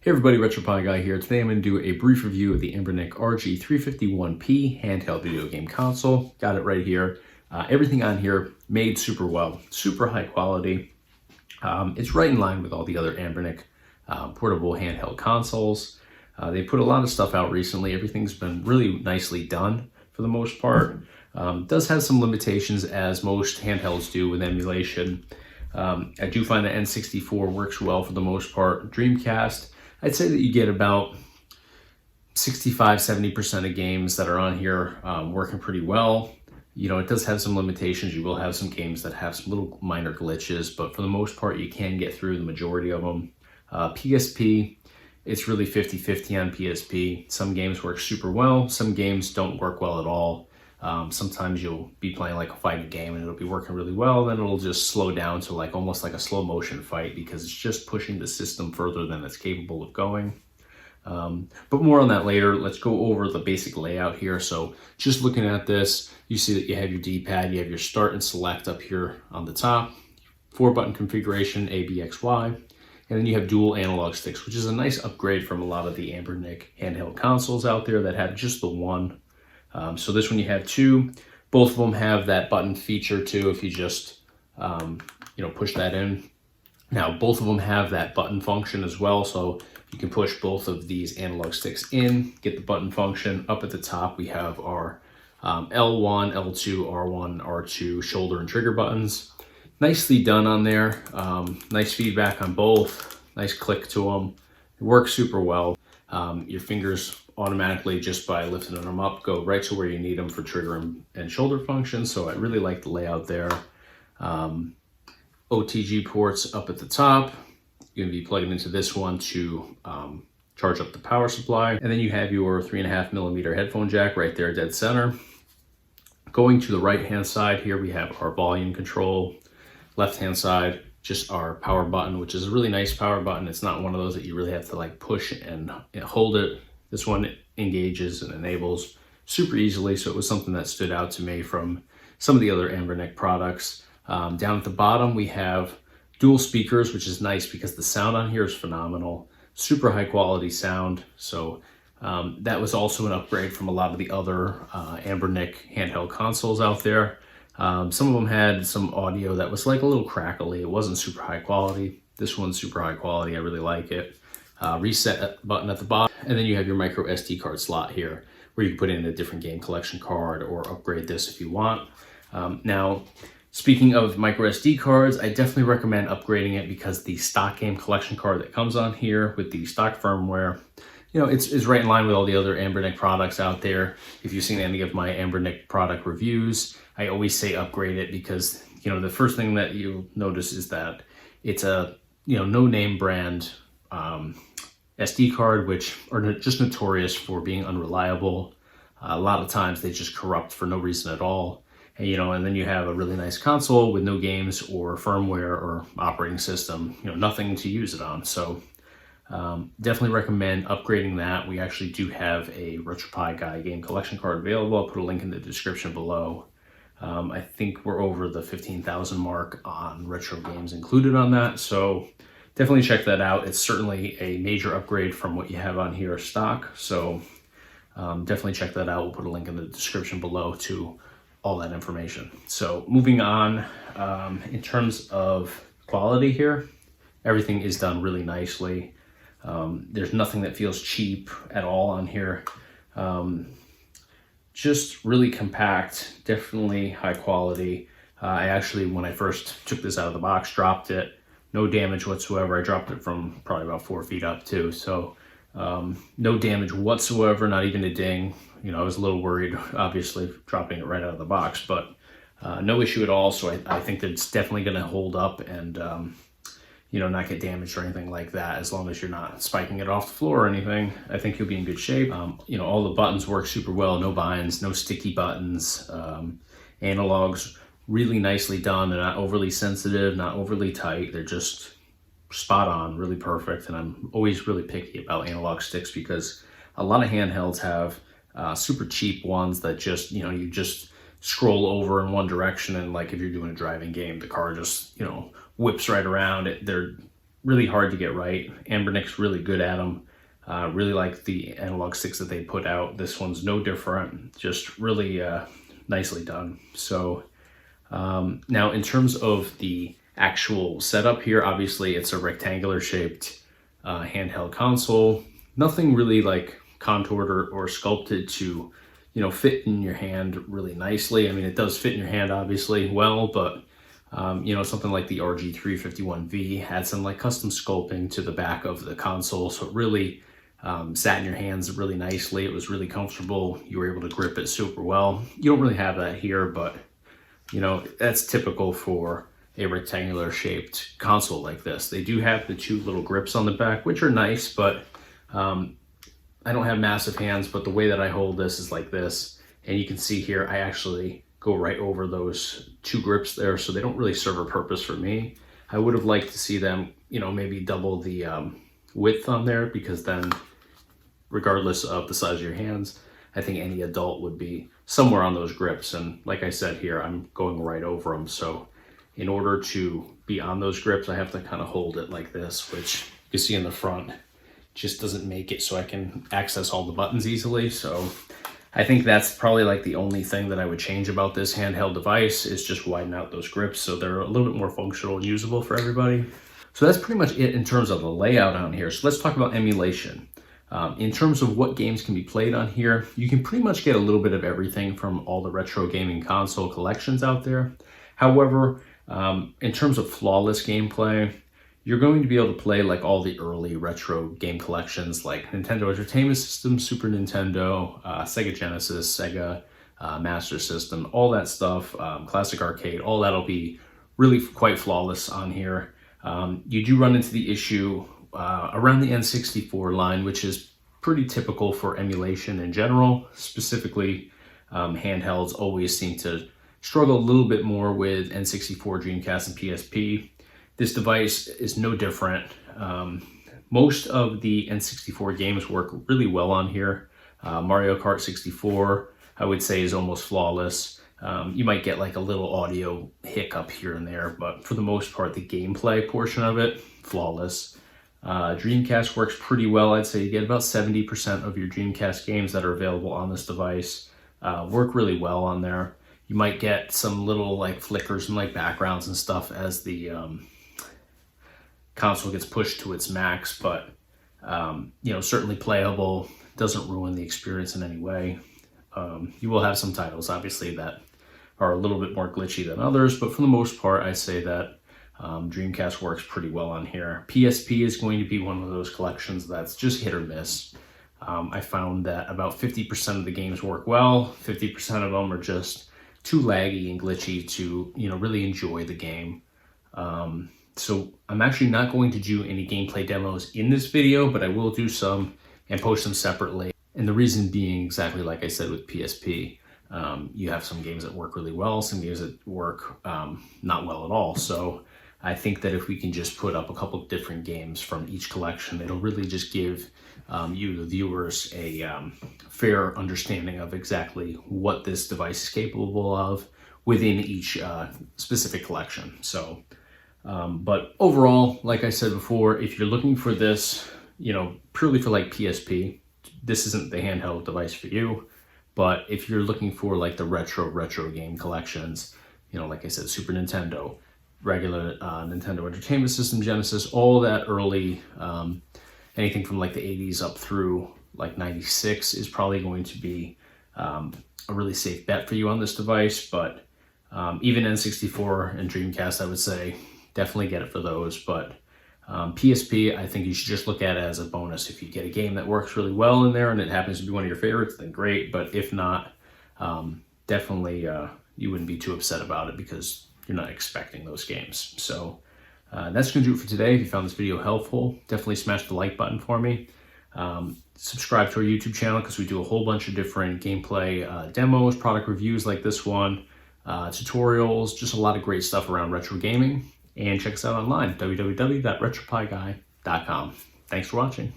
Hey everybody, RetroPie Guy here. Today I'm going to do a brief review of the Anbernic RG351P Handheld video game console. Got it right here. Everything on here made super well, super high quality. It's right in line with all the other Anbernic portable handheld consoles. They put a lot of stuff out recently. Everything's been really nicely done for the most part. Does have some limitations, as most handhelds do with emulation. I do find that N64 works well for the most part. Dreamcast, I'd say that you get about 65–70% of games that are on here working pretty well. You know, it does have some limitations. You will have some games that have some little minor glitches, but for the most part, you can get through the majority of them. PSP, it's really 50-50 on PSP. Some games work super well. Some games don't work well at all. Sometimes you'll be playing like a fighting game and it'll be working really well, then it'll just slow down to like almost like a slow motion fight because it's just pushing the system further than it's capable of going. But more on that later. Let's go over the basic layout here. So just looking at this, you see that you have your D-pad, you have your start and select up here on the top, 4-button configuration, A, B, X, Y, and then you have dual analog sticks, which is a nice upgrade from a lot of the Anbernic handheld consoles out there that have just the one. So this one you have two. Both of them have that button feature too, if you just push that in. Now both of them have that button function as well, so you can push both of these analog sticks in, get the button function. Up at the top we have our L1, L2, R1, R2 shoulder and trigger buttons. Nicely done on there. Nice feedback on both. Nice click to them. It works super well. Your fingers automatically, just by lifting them up, go right to where you need them for trigger and shoulder function. So I really like the layout there. OTG ports up at the top. You're gonna be plugging into this one to charge up the power supply. And then you have your 3.5mm headphone jack right there, dead center. Going to the right-hand side here, we have our volume control. Left-hand side, just our power button, which is a really nice power button. It's not one of those that you really have to like push and hold it. This one engages and enables super easily, so it was something that stood out to me from some of the other Anbernic products. Down at the bottom, we have dual speakers, which is nice because the sound on here is phenomenal. Super high quality sound, so that was also an upgrade from a lot of the other Anbernic handheld consoles out there. Some of them had some audio that was like a little crackly. It wasn't super high quality. This one's super high quality. I really like it. Reset button at the bottom, and then you have your micro SD card slot here where you can put in a different game collection card or upgrade this if you want. Now, speaking of micro SD cards, I definitely recommend upgrading it because the stock game collection card that comes on here with the stock firmware, you know, it's right in line with all the other Anbernic products out there. If you've seen any of my Anbernic product reviews, I always say upgrade it because, you know, the first thing that you'll notice is that it's a, no name brand SD card, which are just notorious for being unreliable. A lot of times they just corrupt for no reason at all. And, and then you have a really nice console with no games or firmware or operating system, nothing to use it on. So definitely recommend upgrading that. We actually do have a RetroPie Guy game collection card available. I'll put a link in the description below. I think we're over the 15,000 mark on retro games included on that. So definitely check that out. It's certainly a major upgrade from what you have on here stock. So definitely check that out. We'll put a link in the description below to all that information. So moving on, in terms of quality here, everything is done really nicely. There's nothing that feels cheap at all on here. Just really compact, definitely high quality. I actually, when I first took this out of the box, dropped it. No damage whatsoever. I dropped it from probably about 4 feet up too. So no damage whatsoever, not even a ding. I was a little worried, obviously, dropping it right out of the box, but no issue at all. So I think that it's definitely going to hold up and, not get damaged or anything like that. As long as you're not spiking it off the floor or anything, I think you'll be in good shape. All the buttons work super well. No binds, no sticky buttons. Analogs, really nicely done. They're not overly sensitive, not overly tight. They're just spot on, really perfect. And I'm always really picky about analog sticks because a lot of handhelds have super cheap ones that just, you just scroll over in one direction, and like if you're doing a driving game, the car just, whips right around. They're really hard to get right. Anbernic's really good at them. Really like the analog sticks that they put out. This one's no different, just really nicely done. So now in terms of the actual setup here, obviously it's a rectangular shaped handheld console. Nothing really like contoured or sculpted to, you know, fit in your hand really nicely. I mean, it does fit in your hand obviously well, but you know, something like the RG351V had some like custom sculpting to the back of the console, so it really sat in your hands really nicely. It was really comfortable. You were able to grip it super well. You don't really have that here, but you know, that's typical for a rectangular shaped console like this. They do have the two little grips on the back, which are nice, but I don't have massive hands, but the way that I hold this is like this. And you can see here, I actually go right over those two grips there, so they don't really serve a purpose for me. I would have liked to see them, you know, maybe double the width on there, because then regardless of the size of your hands, I think any adult would be somewhere on those grips. And like I said here, I'm going right over them. So in order to be on those grips, I have to kind of hold it like this, which you can see in the front just doesn't make it so I can access all the buttons easily. So I think that's probably like the only thing that I would change about this handheld device, is just widen out those grips so they're a little bit more functional and usable for everybody. So that's pretty much it in terms of the layout on here. So let's talk about emulation. In terms of what games can be played on here, you can pretty much get a little bit of everything from all the retro gaming console collections out there. However, in terms of flawless gameplay, you're going to be able to play like all the early retro game collections like Nintendo Entertainment System, Super Nintendo, Sega Genesis, Sega Master System, all that stuff, Classic Arcade, all that'll be really quite flawless on here. You do run into the issue around the N64 line, which is pretty typical for emulation in general. Specifically, handhelds always seem to struggle a little bit more with N64, Dreamcast, and PSP. This device is no different. Most of the N64 games work really well on here. Mario Kart 64, I would say, is almost flawless. You might get like a little audio hiccup here and there, but for the most part, the gameplay portion of it, flawless. Dreamcast works pretty well. I'd say you get about 70% of your Dreamcast games that are available on this device work really well on there. You might get some little like flickers and like backgrounds and stuff as the console gets pushed to its max, but you know, certainly playable, doesn't ruin the experience in any way. You will have some titles obviously that are a little bit more glitchy than others, but for the most part, I say that Dreamcast works pretty well on here. PSP is going to be one of those collections that's just hit or miss. I found that about 50% of the games work well, 50% of them are just too laggy and glitchy to, you know, really enjoy the game. So I'm actually not going to do any gameplay demos in this video, but I will do some and post them separately. And the reason being, exactly like I said with PSP, you have some games that work really well, some games that work not well at all. So I think that if we can just put up a couple of different games from each collection, it'll really just give you, the viewers, a fair understanding of exactly what this device is capable of within each specific collection. So, but overall, like I said before, if you're looking for this, you know, purely for like PSP, this isn't the handheld device for you. But if you're looking for like the retro game collections, you know, like I said, Super Nintendo, regular Nintendo Entertainment System, Genesis, all that early, anything from like the 80s up through like 96 is probably going to be a really safe bet for you on this device. But even N64 and Dreamcast, I would say definitely get it for those. But PSP, I think you should just look at it as a bonus. If you get a game that works really well in there and it happens to be one of your favorites, then great. But if not, definitely you wouldn't be too upset about it because you're not expecting those games. So that's going to do it for today. If you found this video helpful, definitely smash the like button for me. Subscribe to our YouTube channel because we do a whole bunch of different gameplay demos, product reviews like this one, tutorials, just a lot of great stuff around retro gaming. And check us out online, www.retroPieGuy.com. Thanks for watching.